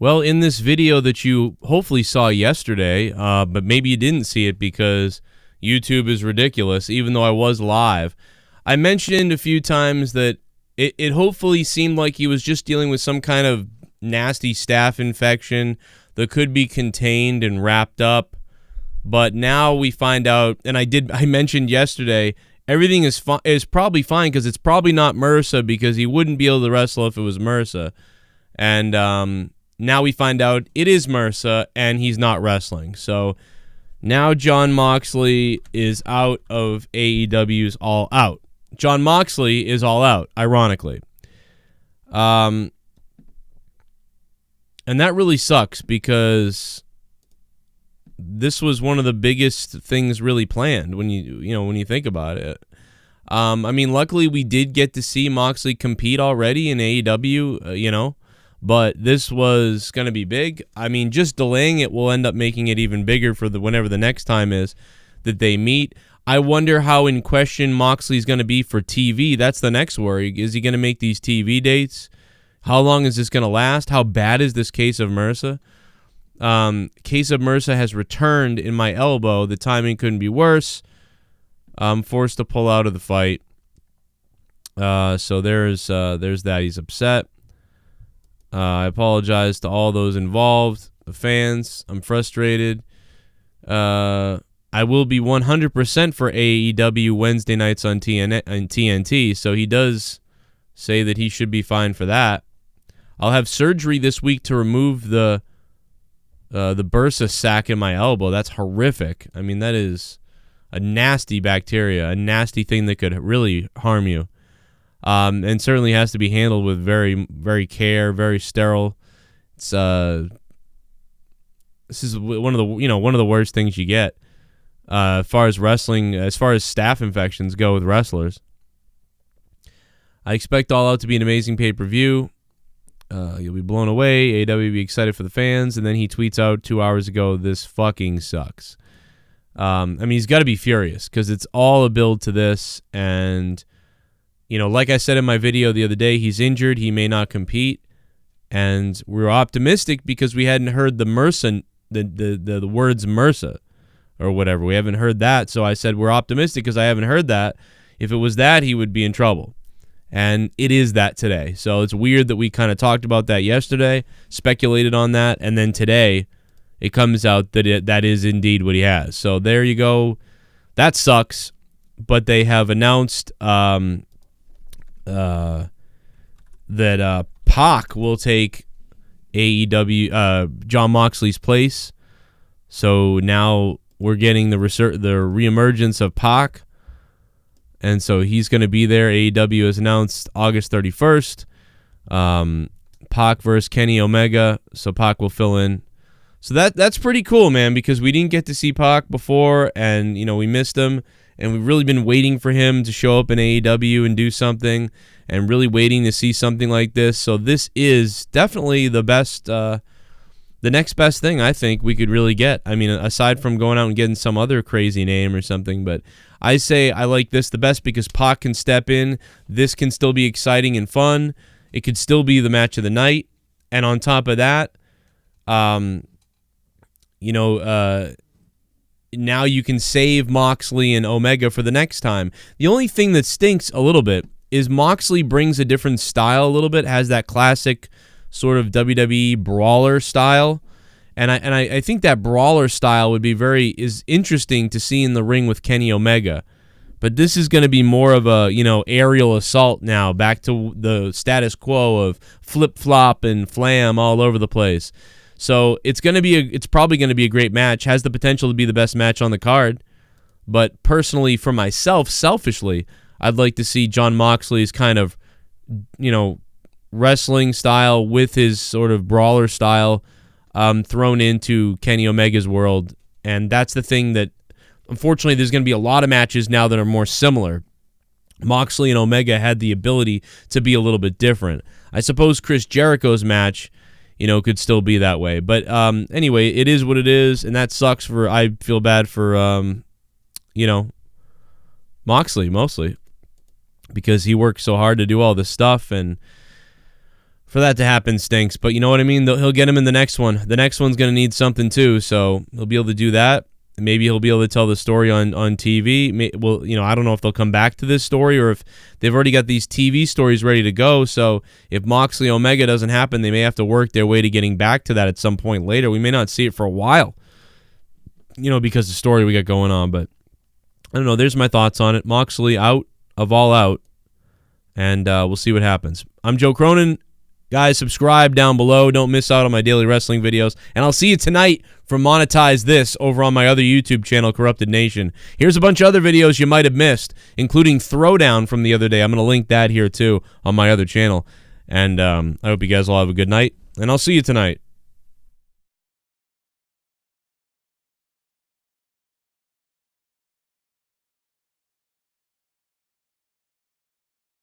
Well, in this video that you hopefully saw yesterday, but maybe you didn't see it because YouTube is ridiculous, even though I was live, I mentioned a few times that it hopefully seemed like he was just dealing with some kind of nasty staph infection that could be contained and wrapped up. But now we find out, and I mentioned yesterday, everything is probably fine because it's probably not MRSA, because he wouldn't be able to wrestle if it was MRSA. And now we find out it is MRSA and he's not wrestling. So now Jon Moxley is out of AEW's All Out. Jon Moxley is All Out, ironically. And that really sucks because this was one of the biggest things really planned when you think about it. I mean, luckily we did get to see Moxley compete already in AEW, but this was going to be big. I mean, just delaying it will end up making it even bigger for whenever the next time is that they meet. I wonder how in question Moxley's going to be for TV. That's the next worry. Is he going to make these TV dates? How long is this going to last? How bad is this case of MRSA? Case of MRSA has returned in my elbow. The timing couldn't be worse. I'm forced to pull out of the fight. So there's that. He's upset. I apologize to all those involved, the fans. I'm frustrated. I will be 100% for AEW Wednesday nights on TNT, so he does say that he should be fine for that. I'll have surgery this week to remove the bursa sac in my elbow. That's horrific. I mean, that is a nasty bacteria, a nasty thing that could really harm you. And certainly has to be handled with very, very care, very sterile. It's this is one of the worst things you get as far as wrestling, as far as staph infections go with wrestlers. I expect All Out to be an amazing pay-per-view. You'll be blown away. AEW will be excited for the fans. And then he tweets out 2 hours ago, "This fucking sucks." I mean, he's got to be furious because it's all a build to this, and like I said in my video the other day, he's injured. He may not compete. And we were optimistic because we hadn't heard the MRSA, the words MRSA or whatever. We haven't heard that. So I said, we're optimistic because I haven't heard that. If it was that, he would be in trouble. And it is that today. So it's weird that we kind of talked about that yesterday, speculated on that, and then today it comes out that that is indeed what he has. So there you go. That sucks. But they have announced that PAC will take AEW Jon Moxley's place. So now we're getting the reemergence of PAC, and so he's going to be there. AEW has announced August 31st. PAC versus Kenny Omega, so PAC will fill in. So that's pretty cool, man, because we didn't get to see PAC before, and we missed him. And we've really been waiting for him to show up in AEW and do something, and really waiting to see something like this. So this is definitely the best, the next best thing I think we could really get. I mean, aside from going out and getting some other crazy name or something, but I say I like this the best because PAC can step in. This can still be exciting and fun. It could still be the match of the night. And on top of that, now you can save Moxley and Omega for the next time. The only thing that stinks a little bit is Moxley brings a different style a little bit, has that classic sort of WWE brawler style. And I think that brawler style would be is interesting to see in the ring with Kenny Omega. But this is going to be more of a, aerial assault now, back to the status quo of flip-flop and flam all over the place. So it's probably going to be a great match. Has the potential to be the best match on the card. But personally, for myself, selfishly, I'd like to see Jon Moxley's kind of, wrestling style with his sort of brawler style thrown into Kenny Omega's world. And that's the thing that, unfortunately, there's going to be a lot of matches now that are more similar. Moxley and Omega had the ability to be a little bit different. I suppose Chris Jericho's match could still be that way. But anyway, it is what it is, and that sucks I feel bad for, Moxley mostly, because he worked so hard to do all this stuff, and for that to happen stinks. But you know what I mean? He'll get him in the next one. The next one's going to need something too, so he'll be able to do that. Maybe he'll be able to tell the story on TV. Well, you know, I don't know if they'll come back to this story or if they've already got these TV stories ready to go. So if Moxley Omega doesn't happen, they may have to work their way to getting back to that at some point later. We may not see it for a while, you know, because of the story we got going on. But I don't know. There's my thoughts on it. Moxley out of All Out, and we'll see what happens. I'm Joe Cronin. Guys, subscribe down below. Don't miss out on my daily wrestling videos. And I'll see you tonight for Monetize This over on my other YouTube channel, Corrupted Nation. Here's a bunch of other videos you might have missed, including Throwdown from the other day. I'm going to link that here, too, on my other channel. And I hope you guys all have a good night. And I'll see you tonight.